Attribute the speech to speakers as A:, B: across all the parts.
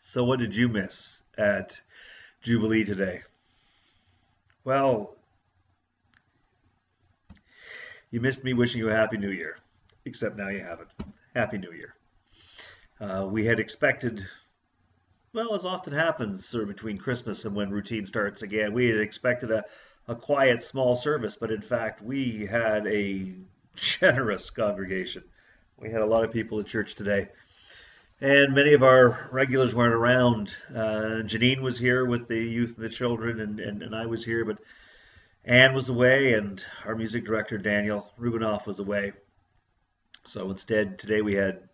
A: So what did you miss at Jubilee today? Well, you missed me wishing you a Happy New Year, except now you haven't. Happy New Year. We had expected, well, as often happens sort of between Christmas and when routine starts again, we had expected a quiet, small service, but in fact, we had a generous congregation. We had a lot of people at church today. And many of our regulars weren't around. Janine was here with the youth and the children, and I was here, but Anne was away, and our music director, Daniel Rubinoff, was away. So instead, today we had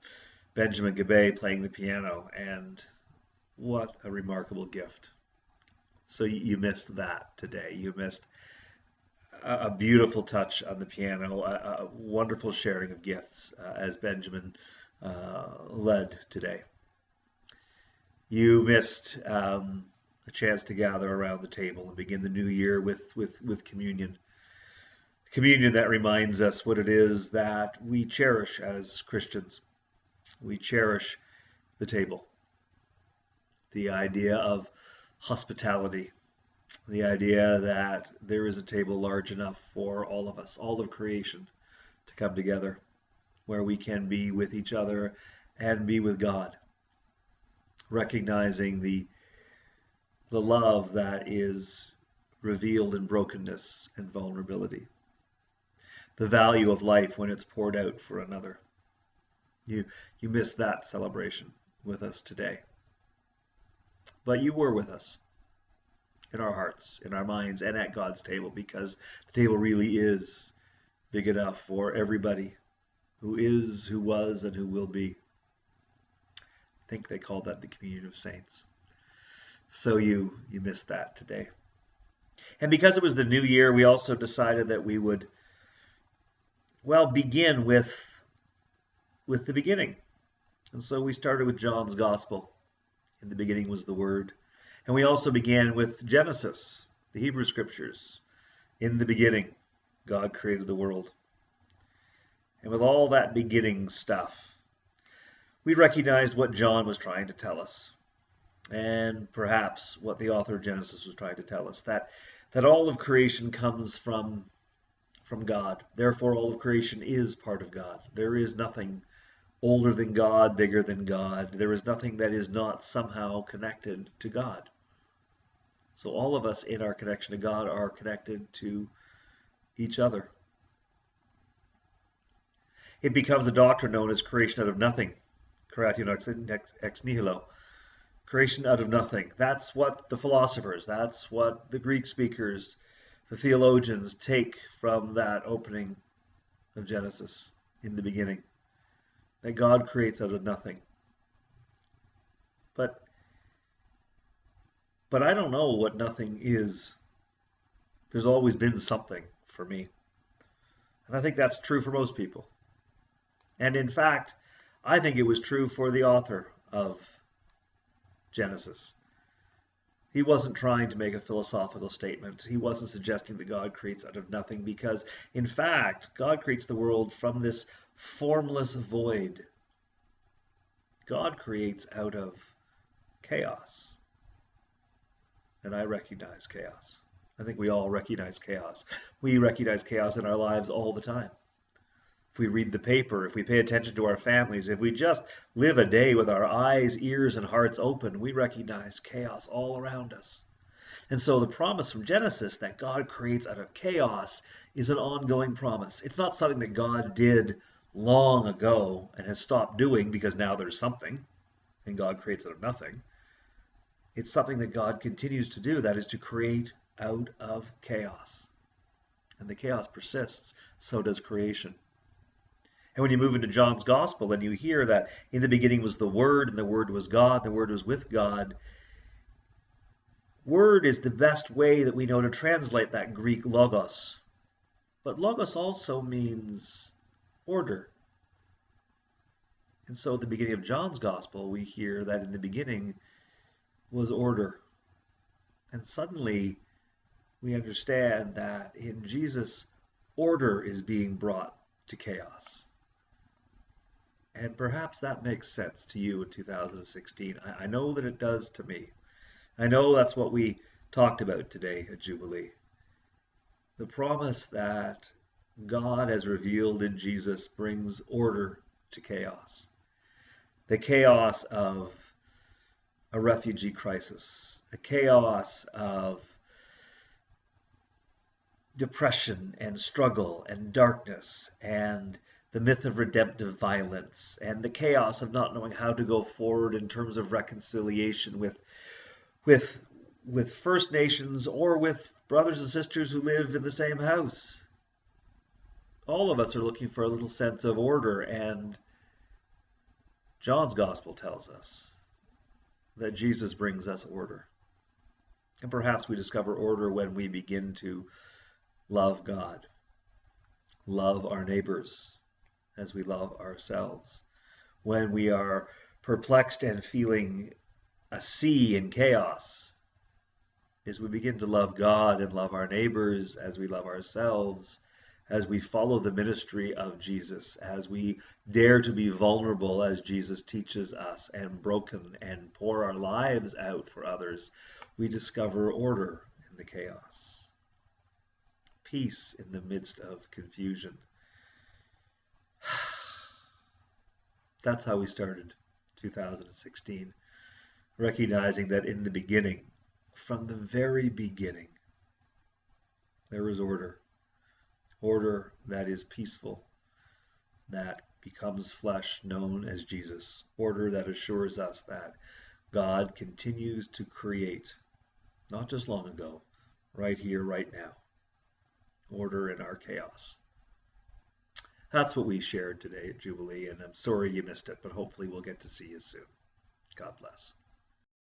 A: Benjamin Gabay playing the piano, and what a remarkable gift. So you missed that today. You missed a beautiful touch on the piano, a wonderful sharing of gifts as Benjamin led today. You missed a chance to gather around the table and begin the new year with communion. Communion that reminds us what it is that we cherish as Christians. We cherish the table, the idea of hospitality, the idea that there is a table large enough for all of us, all of creation, to come together, where we can be with each other and be with God, recognizing the love that is revealed in brokenness and vulnerability, the value of life when it's poured out for another. You missed that celebration with us today. But you were with us in our hearts, in our minds, and at God's table, because the table really is big enough for everybody who is, who was, and who will be. I think they call that the communion of saints. So you missed that today. And because it was the new year, we also decided that we would, well, begin with the beginning. And so we started with John's Gospel. In the beginning was the Word. And we also began with Genesis, the Hebrew Scriptures. In the beginning, God created the world. And with all that beginning stuff, we recognized what John was trying to tell us, and perhaps what the author of Genesis was trying to tell us, that all of creation comes from God. Therefore, all of creation is part of God. There is nothing older than God, bigger than God. There is nothing that is not somehow connected to God. So all of us in our connection to God are connected to each other. It becomes a doctrine known as creation out of nothing, creatio ex nihilo, creation out of nothing. That's what the philosophers, that's what the Greek speakers, the theologians take from that opening of Genesis in the beginning, that God creates out of nothing. But I don't know what nothing is. There's always been something for me. And I think that's true for most people. And in fact, I think it was true for the author of Genesis. He wasn't trying to make a philosophical statement. He wasn't suggesting that God creates out of nothing, because, in fact, God creates the world from this formless void. God creates out of chaos. And I recognize chaos. I think we all recognize chaos. We recognize chaos in our lives all the time. If we read the paper, if we pay attention to our families, if we just live a day with our eyes, ears, and hearts open, we recognize chaos all around us. And so the promise from Genesis that God creates out of chaos is an ongoing promise. It's not something that God did long ago and has stopped doing because now there's something, and God creates out of nothing. It's something that God continues to do, that is to create out of chaos. And the chaos persists, so does creation. And when you move into John's Gospel and you hear that in the beginning was the Word, and the Word was God, and the Word was with God, Word is the best way that we know to translate that Greek logos. But logos also means order. And so at the beginning of John's Gospel, we hear that in the beginning was order. And suddenly we understand that in Jesus, order is being brought to chaos. And perhaps that makes sense to you in 2016. I know that it does to me. I know that's what we talked about today at Jubilee. The promise that God has revealed in Jesus brings order to chaos. The chaos of a refugee crisis, a chaos of depression and struggle and darkness and the myth of redemptive violence and the chaos of not knowing how to go forward in terms of reconciliation with with First Nations or with brothers and sisters who live in the same house. All of us are looking for a little sense of order, and John's gospel tells us that Jesus brings us order. And perhaps we discover order when we begin to love God, love our neighbors as we love ourselves. When we are perplexed and feeling a sea in chaos, as we begin to love God and love our neighbors as we love ourselves, as we follow the ministry of Jesus, as we dare to be vulnerable as Jesus teaches us, and broken, and pour our lives out for others, we discover order in the chaos, peace in the midst of confusion. That's how we started 2016, recognizing that in the beginning, from the very beginning, there was order. Order that is peaceful, that becomes flesh, known as Jesus. Order that assures us that God continues to create, not just long ago, right here, right now. Order in our chaos. That's what we shared today at Jubilee, and I'm sorry you missed it, but hopefully we'll get to see you soon. God bless.